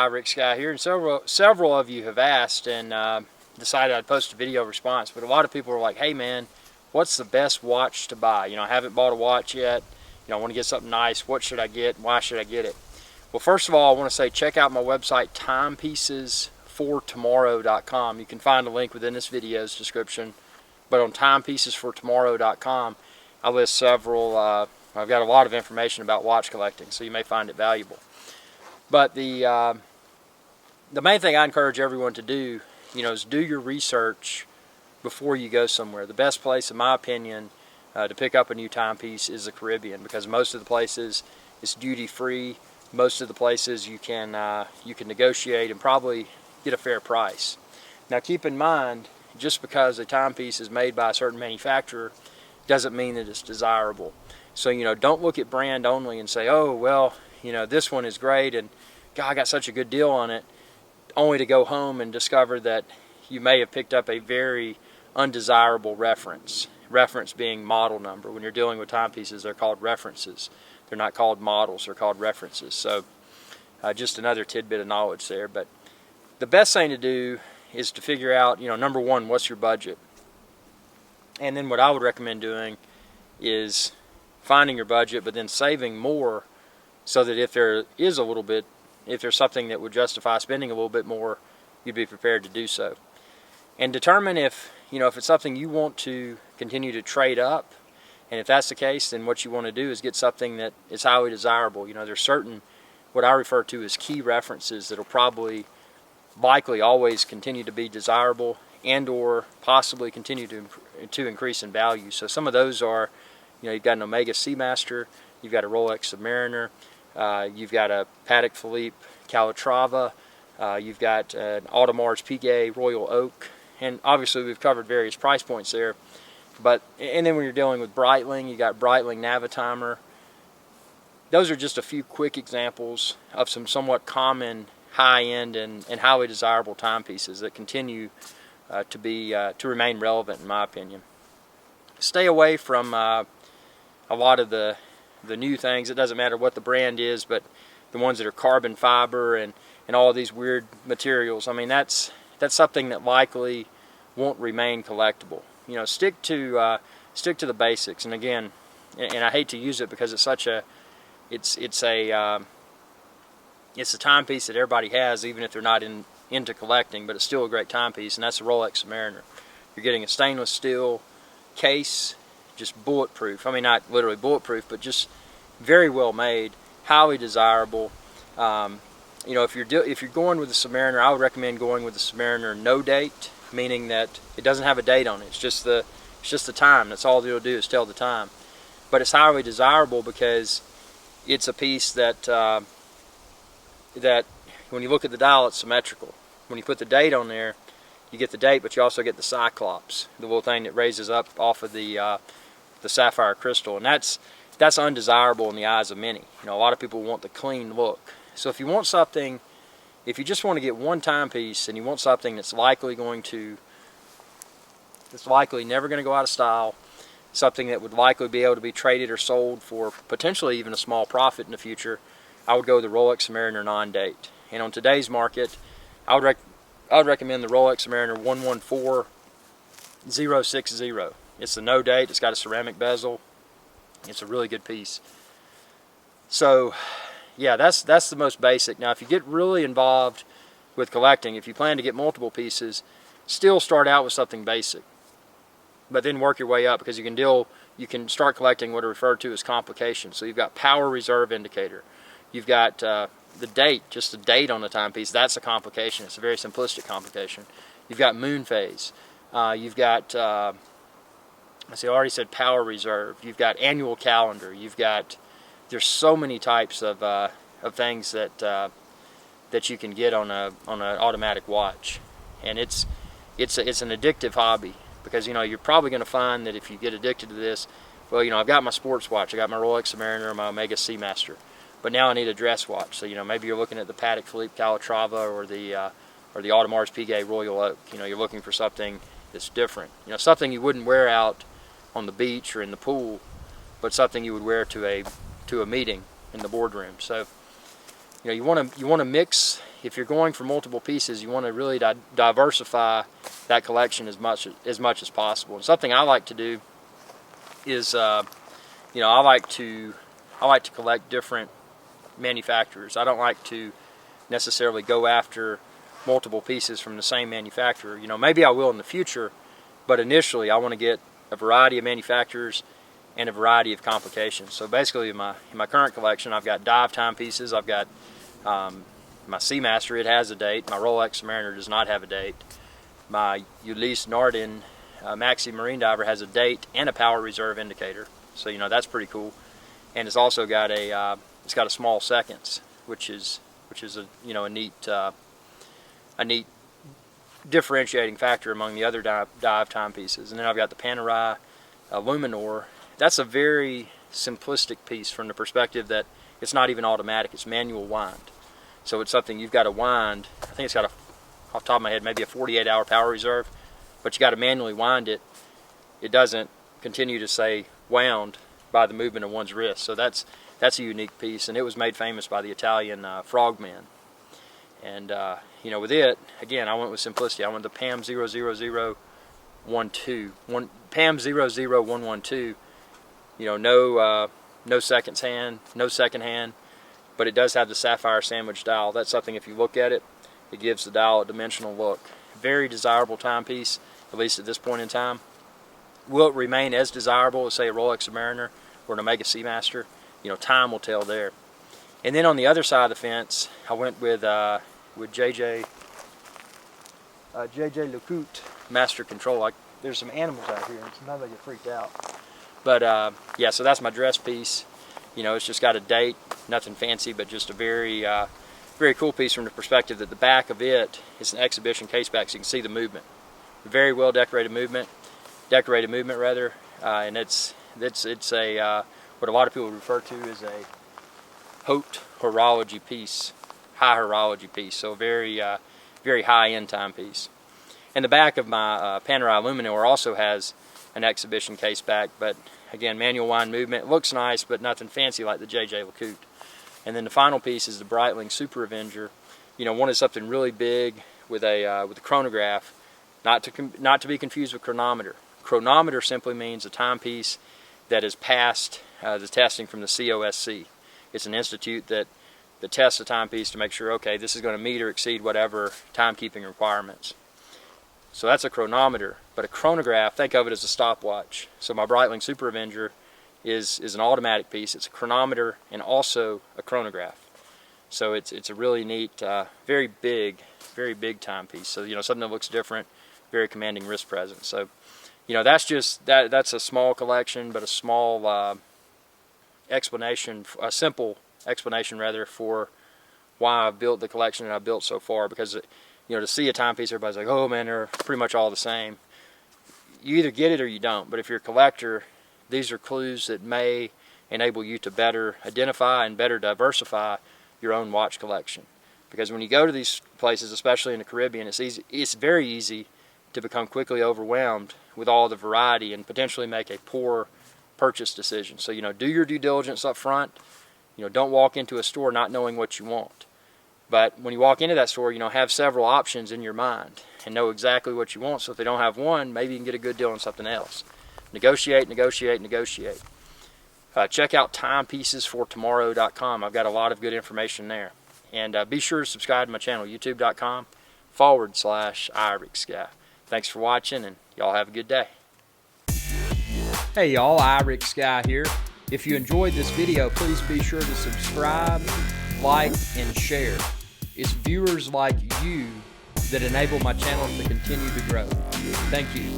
Hi, Rick Sky here, and several of you have asked and decided I'd post a video response, but a lot of people are like, hey man, what's the best watch to buy? I haven't bought a watch yet, I want to get something nice. What should I get? Why should I get it? Well, first of all, I want to say check out my website, timepiecesfortomorrow.com. You can find a link within this video's description, but on timepiecesfortomorrow.com I list several, I've got a lot of information about watch collecting, so you may find it valuable. But the main thing I encourage everyone to do, is do your research before you go somewhere. The best place, in my opinion, to pick up a new timepiece is the Caribbean, because most of the places it's duty-free. Most of the places you can negotiate and probably get a fair price. Now keep in mind, just because a timepiece is made by a certain manufacturer doesn't mean that it's desirable. So don't look at brand only and say, oh well, this one is great and God, I got such a good deal on it, only to go home and discover that you may have picked up a very undesirable reference. Reference being model number. When you're dealing with timepieces, they're called references. They're not called models, they're called references. So just another tidbit of knowledge there. But the best thing to do is to figure out, number one, what's your budget? And then what I would recommend doing is finding your budget, but then saving more, so that if there is if there's something that would justify spending a little bit more, you'd be prepared to do so. And determine if it's something you want to continue to trade up, and if that's the case, then what you want to do is get something that is highly desirable. There's certain, what I refer to as key references, that'll probably, likely always continue to be desirable and or possibly continue to increase in value. So some of those are, you've got an Omega Seamaster, you've got a Rolex Submariner, you've got a Patek Philippe Calatrava, you've got an Audemars Piguet Royal Oak, and obviously we've covered various price points there. And then when you're dealing with Breitling, you got Breitling Navitimer. Those are just a few quick examples of some somewhat common high-end and highly desirable timepieces that continue to remain relevant, in my opinion. Stay away from a lot of the new things. It doesn't matter what the brand is, but the ones that are carbon fiber and all of these weird materials. I mean, that's something that likely won't remain collectible. Stick to the basics. And again, and I hate to use it because it's such a it's a timepiece that everybody has, even if they're not into collecting, but it's still a great timepiece, and that's the Rolex Submariner. You're getting a stainless steel case, just bulletproof. I mean, not literally bulletproof, but just very well made, highly desirable. If you're going with the Submariner, I would recommend going with the Submariner no date, meaning that it doesn't have a date on it. It's just the time. That's all it'll do, is tell the time. But it's highly desirable because it's a piece that when you look at the dial, it's symmetrical. When you put the date on there, you get the date, but you also get the Cyclops, the little thing that raises up off of the sapphire crystal, and that's undesirable in the eyes of many. A lot of people want the clean look. So if you want something, if you just want to get one timepiece and you want something that's likely never going to go out of style, something that would likely be able to be traded or sold for potentially even a small profit in the future, I would go with the Rolex Submariner non-date. And on today's market, I would recommend the Rolex Submariner 114060. It's the no date. It's got a ceramic bezel. It's a really good piece. So yeah, that's the most basic. Now if you get really involved with collecting, if you plan to get multiple pieces, still start out with something basic, but then work your way up, because you can start collecting what are referred to as complications. So you've got power reserve indicator, you've got the date, just the date on the timepiece. That's a complication. It's a very simplistic complication. You've got moon phase, you've got I already said power reserve, you've got annual calendar, there's so many types of things that you can get on an automatic watch, and it's an addictive hobby, because you're probably going to find that if you get addicted to this, well, I've got my sports watch, I got my Rolex Submariner, my Omega Seamaster, but now I need a dress watch. So maybe you're looking at the Patek Philippe Calatrava or the Audemars Piguet Royal Oak. You're looking for something that's different. Something you wouldn't wear out on the beach or in the pool, but something you would wear to a meeting in the boardroom. So you want to mix if you're going for multiple pieces, you want to really diversify that collection as much as possible. And something I like to do is, I like to collect different manufacturers. I don't like to necessarily go after multiple pieces from the same manufacturer. Maybe I will in the future, but initially I want to get a variety of manufacturers and a variety of complications. So basically in my current collection, I've got dive timepieces, I've got my Seamaster, it has a date. My Rolex Submariner does not have a date. My Ulysse Nardin Maxi Marine Diver has a date and a power reserve indicator. So that's pretty cool. And it's also got a small seconds, which is a neat differentiating factor among the other dive timepieces. And then I've got the Panerai Luminor. That's a very simplistic piece from the perspective that it's not even automatic, it's manual wind. So it's something you've got to wind. I think it's got off the top of my head, maybe a 48-hour power reserve, but you got to manually wind it. It doesn't continue to say wound by the movement of one's wrist. So that's a unique piece, and it was made famous by the Italian Frogman. And with it, again, I went with simplicity. I went the PAM 00012, PAM 00112. No seconds hand, no second hand, but it does have the sapphire sandwich dial. That's something, if you look at it, it gives the dial a dimensional look. Very desirable timepiece, at least at this point in time. Will it remain as desirable as, say, a Rolex Submariner or an Omega Seamaster? Time will tell there. And then on the other side of the fence, I went with JJ Lecoute Master Control. There's some animals out here, and sometimes I get freaked out. But yeah, so that's my dress piece. It's just got a date, nothing fancy, but just a very cool piece from the perspective that the back of it is an exhibition case back, so you can see the movement. Very well decorated movement rather, and it's a what a lot of people refer to as a haute horology piece, high horology piece. So very high-end timepiece. And the back of my Panerai Luminor also has an exhibition case back, but again, manual wind movement. It looks nice, but nothing fancy like the JJ Lecoute. And then the final piece is the Breitling Super Avenger. Wanted something really big with a chronograph, not to be confused with chronometer. Chronometer simply means a timepiece that has passed the testing from the COSC. It's an institute that tests a timepiece to make sure, okay, this is going to meet or exceed whatever timekeeping requirements. So that's a chronometer, but a chronograph, think of it as a stopwatch. So my Breitling Super Avenger is an automatic piece. It's a chronometer and also a chronograph. So it's a really neat, very big timepiece. So something that looks different, very commanding wrist presence. So that's a small collection, but a small explanation, a simple explanation rather, for why I've built the collection that I've built so far. Because to see a timepiece, everybody's like, oh man, they're pretty much all the same. You either get it or you don't. But if you're a collector, these are clues that may enable you to better identify and better diversify your own watch collection. Because when you go to these places, especially in the Caribbean, it's very easy to become quickly overwhelmed with all the variety and potentially make a poor purchase decision. So do your due diligence up front. Don't walk into a store not knowing what you want. But when you walk into that store, have several options in your mind and know exactly what you want. So if they don't have one, maybe you can get a good deal on something else. Negotiate. Check out timepiecesfortomorrow.com. I've got a lot of good information there. And be sure to subscribe to my channel, youtube.com/IRIXSky. Thanks for watching, and y'all have a good day. Hey y'all, IRIXSky here. If you enjoyed this video, please be sure to subscribe, like, and share. It's viewers like you that enable my channel to continue to grow. Thank you.